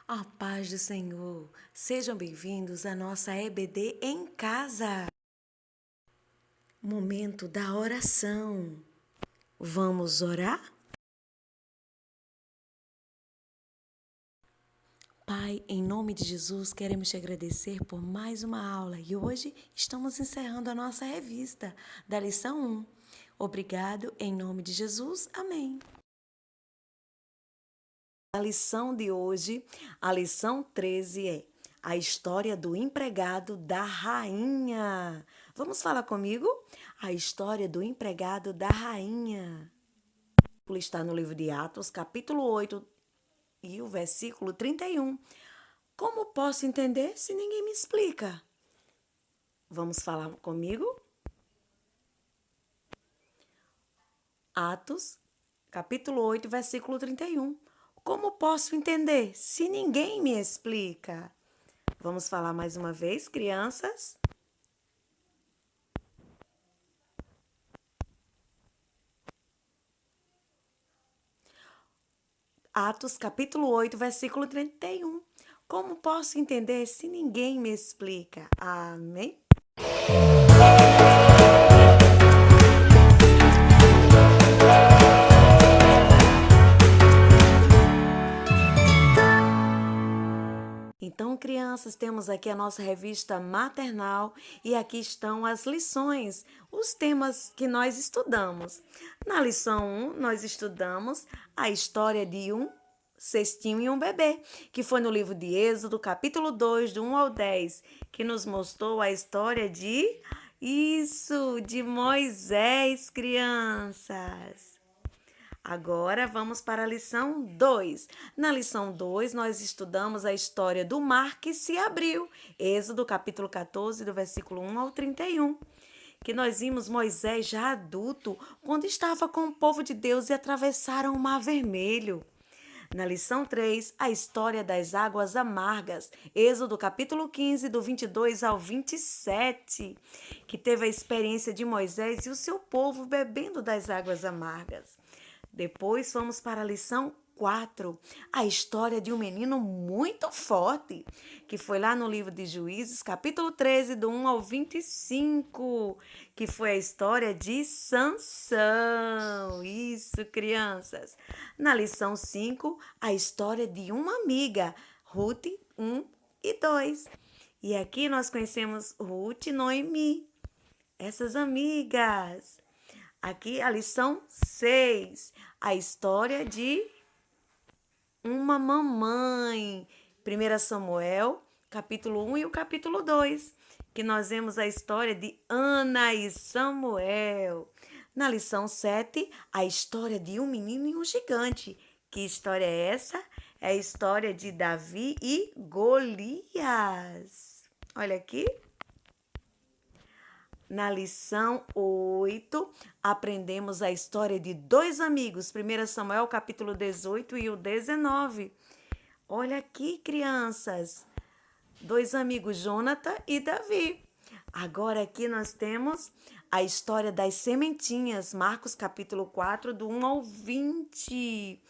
A paz do Senhor. Sejam bem-vindos à nossa EBD em casa. Momento da oração. Vamos orar? Pai, em nome de Jesus, queremos te agradecer por mais uma aula e hoje estamos encerrando a nossa revista da lição 1. Obrigado, em nome de Jesus. Amém. A lição de hoje, a lição 13 é a história do empregado da rainha. Vamos falar comigo? A história do empregado da rainha. Está no livro de Atos, capítulo 8 e o versículo 31. Como posso entender se ninguém me explica? Vamos falar comigo? Atos, capítulo 8, versículo 31. Como posso entender se ninguém me explica? Vamos falar mais uma vez, crianças? Atos, capítulo 8, versículo 31. Como posso entender se ninguém me explica? Amém? Então, crianças, temos aqui a nossa revista maternal e aqui estão as lições, os temas que nós estudamos. Na lição 1, nós estudamos a história de um cestinho e um bebê, que foi no livro de Êxodo, capítulo 2, do 1 ao 10, que nos mostrou a história de Moisés, crianças. Agora vamos para a lição 2. Na lição 2, nós estudamos a história do mar que se abriu. Êxodo, capítulo 14, do versículo 1 ao 31. Que nós vimos Moisés já adulto, quando estava com o povo de Deus e atravessaram o Mar Vermelho. Na lição 3, a história das águas amargas. Êxodo, capítulo 15, do 22 ao 27. Que teve a experiência de Moisés e o seu povo bebendo das águas amargas. Depois fomos para a lição 4, a história de um menino muito forte, que foi lá no livro de Juízes, capítulo 13, do 1 ao 25, que foi a história de Sansão. Isso, crianças. Na lição 5, a história de uma amiga, Ruth 1 e 2. E aqui nós conhecemos Ruth e Noemi, essas amigas. Aqui a lição 6, a história de uma mamãe. 1 Samuel, capítulo 1 e o capítulo 2, que nós vemos a história de Ana e Samuel. Na lição 7, a história de um menino e um gigante. Que história é essa? É a história de Davi e Golias. Olha aqui. Na lição 8, aprendemos a história de dois amigos, 1 Samuel, capítulo 18 e o 19. Olha aqui, crianças, dois amigos, Jonathan e Davi. Agora aqui nós temos a história das sementinhas, Marcos, capítulo 4, do 1 ao 20.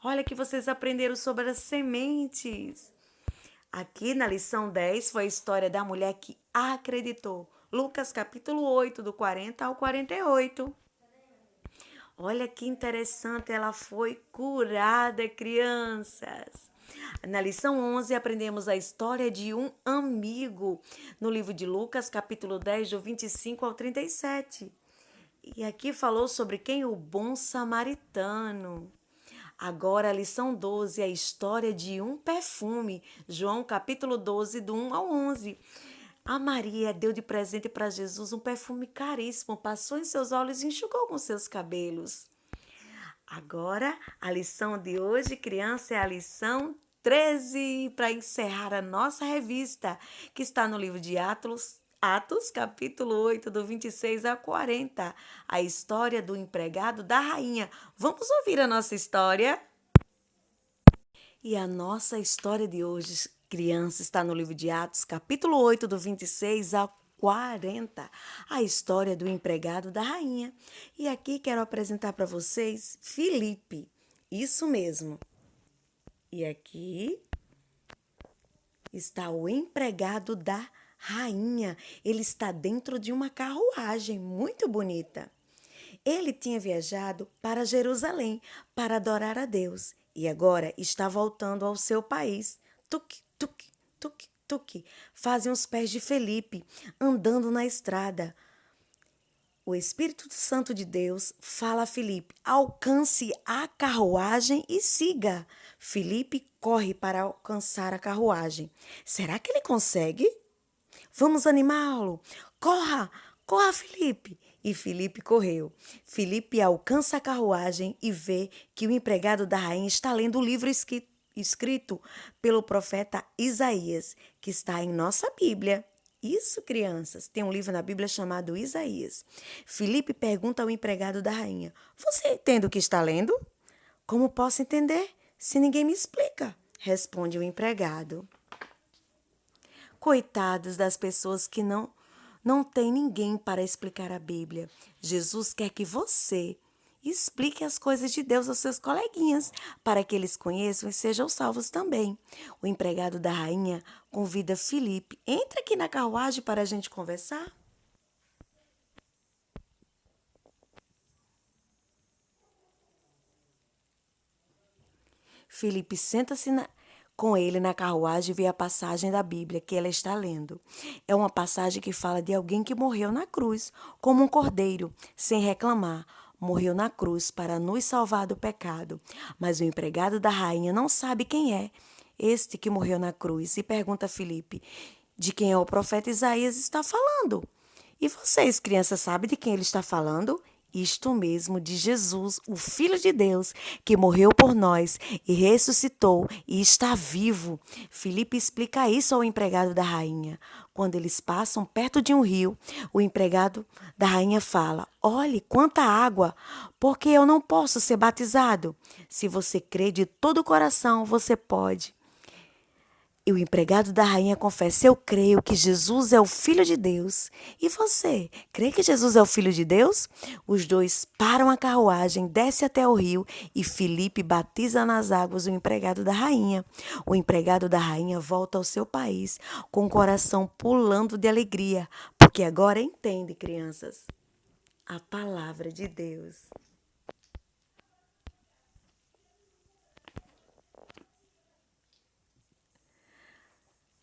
Olha que vocês aprenderam sobre as sementes. Aqui na lição 10 foi a história da mulher que acreditou. Lucas capítulo 8, do 40 ao 48. Olha que interessante, ela foi curada, crianças. Na lição 11, aprendemos a história de um amigo, no livro de Lucas, capítulo 10, do 25 ao 37. E aqui falou sobre quem? O bom samaritano. Agora, a lição 12, a história de um perfume. João, capítulo 12, do 1 ao 11. A Maria deu de presente para Jesus um perfume caríssimo, passou em seus olhos e enxugou com seus cabelos. Agora, a lição de hoje, criança, é a lição 13, para encerrar a nossa revista, que está no livro de Atos, capítulo 8, do 26 a 40. A história do empregado da rainha. Vamos ouvir a nossa história? E a nossa história de hoje, criança, está no livro de Atos, capítulo 8, do 26 a 40. A história do empregado da rainha. E aqui quero apresentar para vocês Filipe. Isso mesmo. E aqui está o empregado da rainha. Ele está dentro de uma carruagem muito bonita. Ele tinha viajado para Jerusalém para adorar a Deus e agora está voltando ao seu país. Tuque, tuque, tuque, tuque. Fazem os pés de Felipe andando na estrada. O Espírito Santo de Deus fala a Filipe: alcance a carruagem e siga. Filipe corre para alcançar a carruagem. Será que ele consegue? Vamos animá-lo. Corra, corra, Filipe. E Filipe correu. Filipe alcança a carruagem e vê que o empregado da rainha está lendo o livro escrito pelo profeta Isaías, que está em nossa Bíblia. Isso, crianças, tem um livro na Bíblia chamado Isaías. Filipe pergunta ao empregado da rainha: você entende o que está lendo? Como posso entender se ninguém me explica? Responde o empregado. Coitados das pessoas que não tem ninguém para explicar a Bíblia. Jesus quer que você explique as coisas de Deus aos seus coleguinhas, para que eles conheçam e sejam salvos também. O empregado da rainha convida Filipe: entra aqui na carruagem para a gente conversar. Filipe senta-se com ele na carruagem e vê a passagem da Bíblia que ela está lendo. É uma passagem que fala de alguém que morreu na cruz, como um cordeiro, sem reclamar. Morreu na cruz para nos salvar do pecado. Mas o empregado da rainha não sabe quem é este que morreu na cruz e pergunta a Filipe: de quem é o profeta Isaías está falando? E vocês, crianças, sabem de quem ele está falando? Isto mesmo, de Jesus, o Filho de Deus, que morreu por nós e ressuscitou e está vivo. Filipe explica isso ao empregado da rainha. Quando eles passam perto de um rio, o empregado da rainha fala: olhe quanta água, porque eu não posso ser batizado. Se você crê de todo o coração, você pode. E o empregado da rainha confessa: eu creio que Jesus é o Filho de Deus. E você, crê que Jesus é o Filho de Deus? Os dois param a carruagem, desce até o rio e Filipe batiza nas águas o empregado da rainha. O empregado da rainha volta ao seu país com o coração pulando de alegria, porque agora entende, crianças, a palavra de Deus.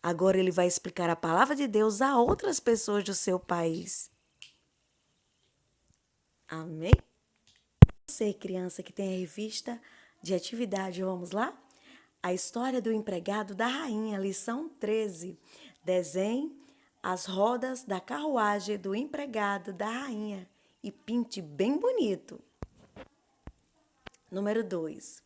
Agora ele vai explicar a palavra de Deus a outras pessoas do seu país. Amém? Você, criança que tem a revista de atividade, vamos lá? A história do empregado da rainha, lição 13. Desenhe as rodas da carruagem do empregado da rainha e pinte bem bonito. Número 2.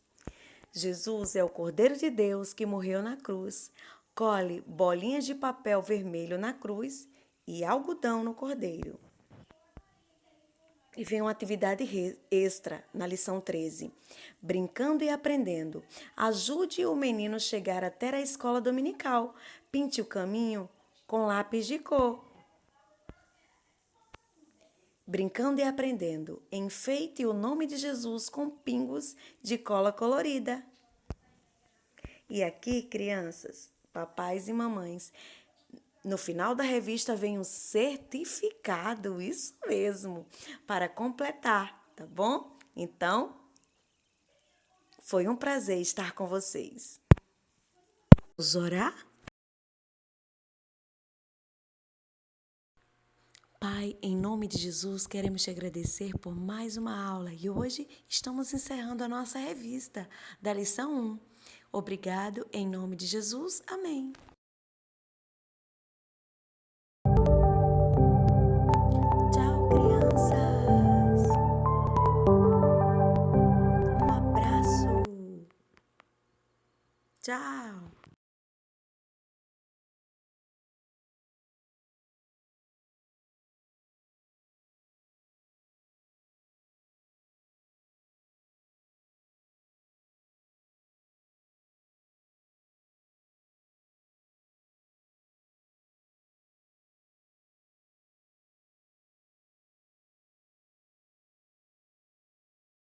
Jesus é o Cordeiro de Deus que morreu na cruz. Cole bolinhas de papel vermelho na cruz e algodão no cordeiro. E vem uma atividade extra na lição 13. Brincando e aprendendo. Ajude o menino a chegar até a escola dominical. Pinte o caminho com lápis de cor. Brincando e aprendendo. Enfeite o nome de Jesus com pingos de cola colorida. E aqui, crianças, papais e mamães, no final da revista vem um certificado, isso mesmo, para completar, tá bom? Então, foi um prazer estar com vocês. Vamos orar? Pai, em nome de Jesus, queremos te agradecer por mais uma aula e hoje estamos encerrando a nossa revista da lição 1. Obrigado, em nome de Jesus. Amém.